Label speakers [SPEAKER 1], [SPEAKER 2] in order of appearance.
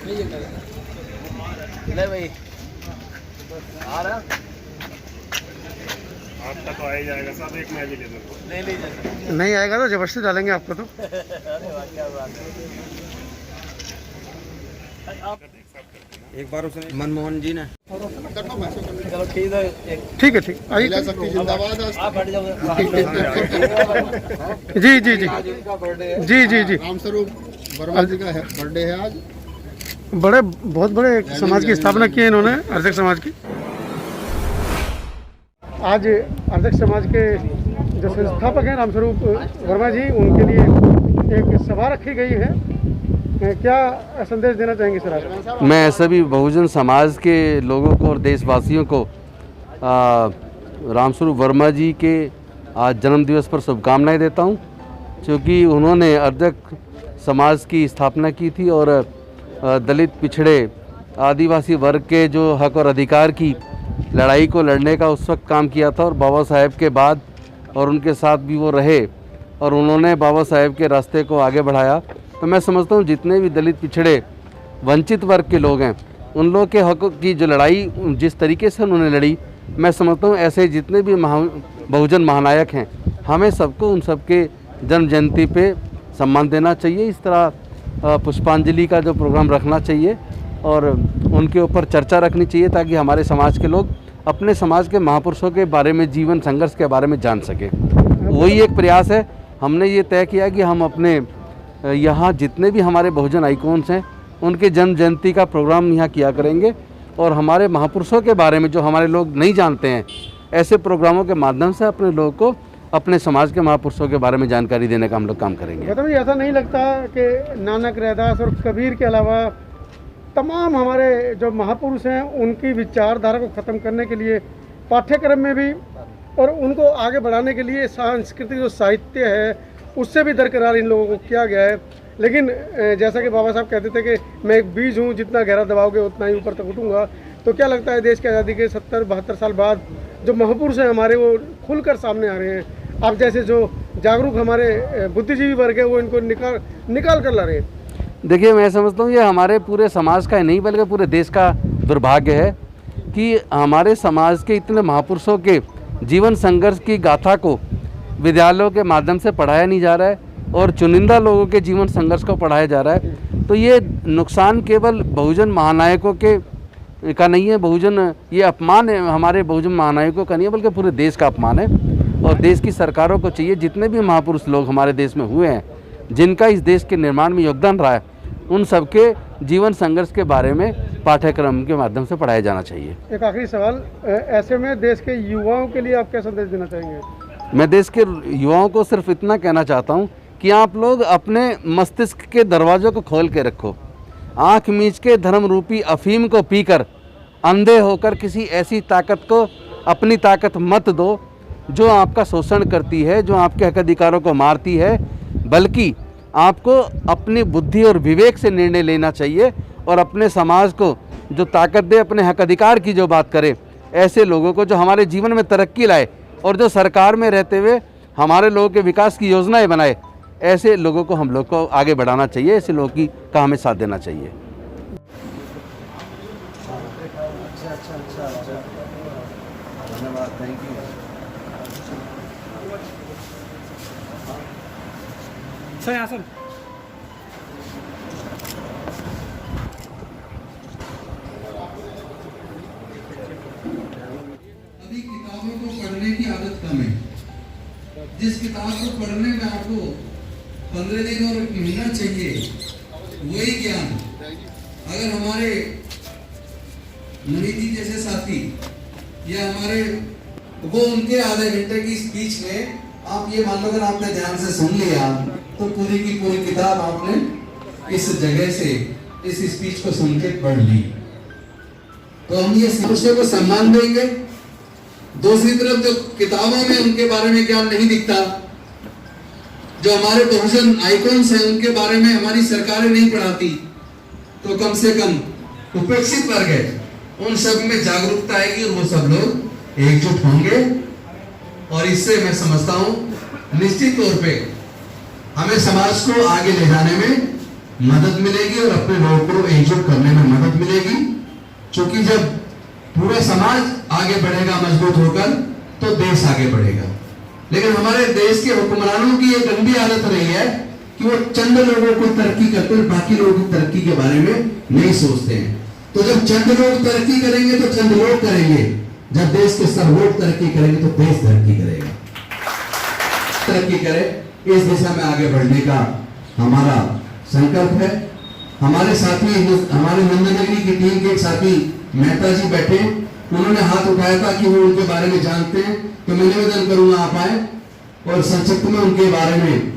[SPEAKER 1] ले भाई आ रहा
[SPEAKER 2] आपका तो आ ही जाएगा सब, एक मैं भी ले लूँगा।
[SPEAKER 1] ले लीजिए।
[SPEAKER 3] नहीं आएगा तो जबरदस्ती डालेंगे आपको तो।
[SPEAKER 1] अरे वाह क्या बात है। आप
[SPEAKER 4] एक बार उसने मनमोहन जी ने
[SPEAKER 1] चलो ठीक है
[SPEAKER 3] ठीक है ठीक आइए।
[SPEAKER 1] आप हट जाओ।
[SPEAKER 3] जी जी जी जी जी जी
[SPEAKER 5] रामस्वरूप वर्मा जी का बर्थडे है आज।
[SPEAKER 3] बड़े बहुत बड़े समाज की स्थापना की है इन्होंने, अर्धक समाज की। आज अर्धक समाज के जो संस्थापक हैं रामस्वरूप वर्मा जी, उनके लिए एक सभा रखी गई है। क्या संदेश देना चाहेंगे सर आप?
[SPEAKER 6] मैं सभी बहुजन समाज के लोगों को और देशवासियों को रामस्वरूप वर्मा जी के आज जन्मदिवस पर शुभकामनाएं देता हूं, क्योंकि उन्होंने अर्धक समाज की स्थापना की थी और दलित पिछड़े आदिवासी वर्ग के जो हक और अधिकार की लड़ाई को लड़ने का उस वक्त काम किया था। और बाबा साहेब के बाद और उनके साथ भी वो रहे और उन्होंने बाबा साहेब के रास्ते को आगे बढ़ाया। तो मैं समझता हूँ जितने भी दलित पिछड़े वंचित वर्ग के लोग हैं, उन लोग के हक की जो लड़ाई जिस तरीके से उन्होंने लड़ी, मैं समझता हूँ ऐसे जितने भी बहुजन महानायक हैं, हमें सबको उन सबके जन्म जयंती पे सम्मान देना चाहिए। इस तरह पुष्पांजलि का जो प्रोग्राम रखना चाहिए और उनके ऊपर चर्चा रखनी चाहिए, ताकि हमारे समाज के लोग अपने समाज के महापुरुषों के बारे में, जीवन संघर्ष के बारे में जान सकें। वही एक प्रयास है। हमने ये तय किया कि हम अपने यहाँ जितने भी हमारे बहुजन आइकॉन्स हैं, उनके जन्म जयंती का प्रोग्राम यहाँ किया करेंगे और हमारे महापुरुषों के बारे में जो हमारे लोग नहीं जानते हैं, ऐसे प्रोग्रामों के माध्यम से अपने लोगों को अपने समाज के महापुरुषों के बारे में जानकारी देने का हम लोग काम करेंगे।
[SPEAKER 3] मतलब ऐसा नहीं लगता कि नानक, रैदास और कबीर के अलावा तमाम हमारे जो महापुरुष हैं, उनकी विचारधारा को ख़त्म करने के लिए पाठ्यक्रम में भी और उनको आगे बढ़ाने के लिए सांस्कृतिक जो साहित्य है उससे भी दरकिनार इन लोगों को किया गया है। लेकिन जैसा कि बाबा साहब कहते थे कि मैं एक बीज हूँ, जितना गहरा दबाओगे उतना ही ऊपर तक उठूँगा। तो क्या लगता है देश की आज़ादी के 70-72 साल बाद जो महापुरुष हैं हमारे, वो खुलकर सामने आ रहे हैं। आप जैसे जो जागरूक हमारे बुद्धिजीवी वर्ग है, वो इनको निकाल कर ला रहे हैं।
[SPEAKER 6] देखिए, मैं समझता हूँ ये हमारे पूरे समाज का ही नहीं बल्कि पूरे देश का दुर्भाग्य है कि हमारे समाज के इतने महापुरुषों के जीवन संघर्ष की गाथा को विद्यालयों के माध्यम से पढ़ाया नहीं जा रहा है और चुनिंदा लोगों के जीवन संघर्ष को पढ़ाया जा रहा है। तो ये नुकसान केवल बहुजन महानायकों के का नहीं है, ये अपमान है हमारे बहुजन महानायकों का नहीं है, बल्कि पूरे देश का अपमान है। और देश की सरकारों को चाहिए, जितने भी महापुरुष लोग हमारे देश में हुए हैं, जिनका इस देश के निर्माण में योगदान रहा है, उन सबके जीवन संघर्ष के बारे में पाठ्यक्रम के माध्यम से पढ़ाया जाना चाहिए।
[SPEAKER 3] एक आखिरी सवाल, ऐसे में देश के युवाओं के लिए आप क्या संदेश देना चाहेंगे?
[SPEAKER 6] मैं देश के युवाओं को सिर्फ इतना कहना चाहता हूं कि आप लोग अपने मस्तिष्क के दरवाज़ों को खोल के रखो। आँख मीच के धर्म रूपी अफीम को पीकर अंधे होकर किसी ऐसी ताकत को अपनी ताकत मत दो जो आपका शोषण करती है, जो आपके हक अधिकारों को मारती है। बल्कि आपको अपनी बुद्धि और विवेक से निर्णय लेना चाहिए और अपने समाज को जो ताकत दे, अपने हक अधिकार की जो बात करे, ऐसे लोगों को जो हमारे जीवन में तरक्की लाए और जो सरकार में रहते हुए हमारे लोगों के विकास की योजनाएं बनाए, ऐसे लोगों को हम लोग को आगे बढ़ाना चाहिए। ऐसे लोगों का हमें साथ देना चाहिए।
[SPEAKER 1] धन्यवाद, थैंक यू।
[SPEAKER 4] सर
[SPEAKER 7] अभी किताबों को पढ़ने की आदत कम है। जिस किताब को पढ़ने में आपको 15 दिन और 1 महीना चाहिए, वही ज्ञान अगर हमारे मुनि जी जैसे साथी या हमारे वो उनके आधे घंटे की स्पीच में आप ये मान लो अगर आपने ध्यान से सुन लिया तो पूरी की पूरी किताब आपने इस जगह से इस स्पीच को सुन के पढ़ ली। तो हम ये मनुष्य को सम्मान देंगे। दूसरी तरफ जो किताबों में उनके बारे में ज्ञान नहीं दिखता, जो हमारे बहुजन आइकॉन्स हैं उनके बारे में हमारी सरकारें नहीं पढ़ाती, तो कम से कम उपेक्षित वर्ग है उन सब में जागरूकता आएगी और वो सब लोग एकजुट होंगे। और इससे मैं समझता हूं निश्चित तौर पे हमें समाज को आगे ले जाने में मदद मिलेगी और अपने लोगों को एकजुट करने में मदद मिलेगी। क्योंकि जब पूरा समाज आगे बढ़ेगा मजबूत होकर तो देश आगे बढ़ेगा। लेकिन हमारे देश के हुक्मरानों की एक गंदी आदत रही है कि वो चंद लोगों को तरक्की करते हैं, बाकी लोगों की तरक्की के बारे में नहीं सोचते हैं। तो जब चंद लोग तरक्की करेंगे तो चंद लोग करेंगे, जब देश के सब लोग तरक्की करेंगे तो देश तरक्की करेगा। तरक्की करे, इस दिशा में आगे बढ़ने का हमारा संकल्प है। हमारे साथी, हमारे नंदनगरी की टीम के एक साथी मेहता जी बैठे, उन्होंने हाथ उठाया था कि वो उनके बारे में जानते हैं, तो मैं निवेदन करूंगा आप आए और संक्षिप्त में उनके बारे में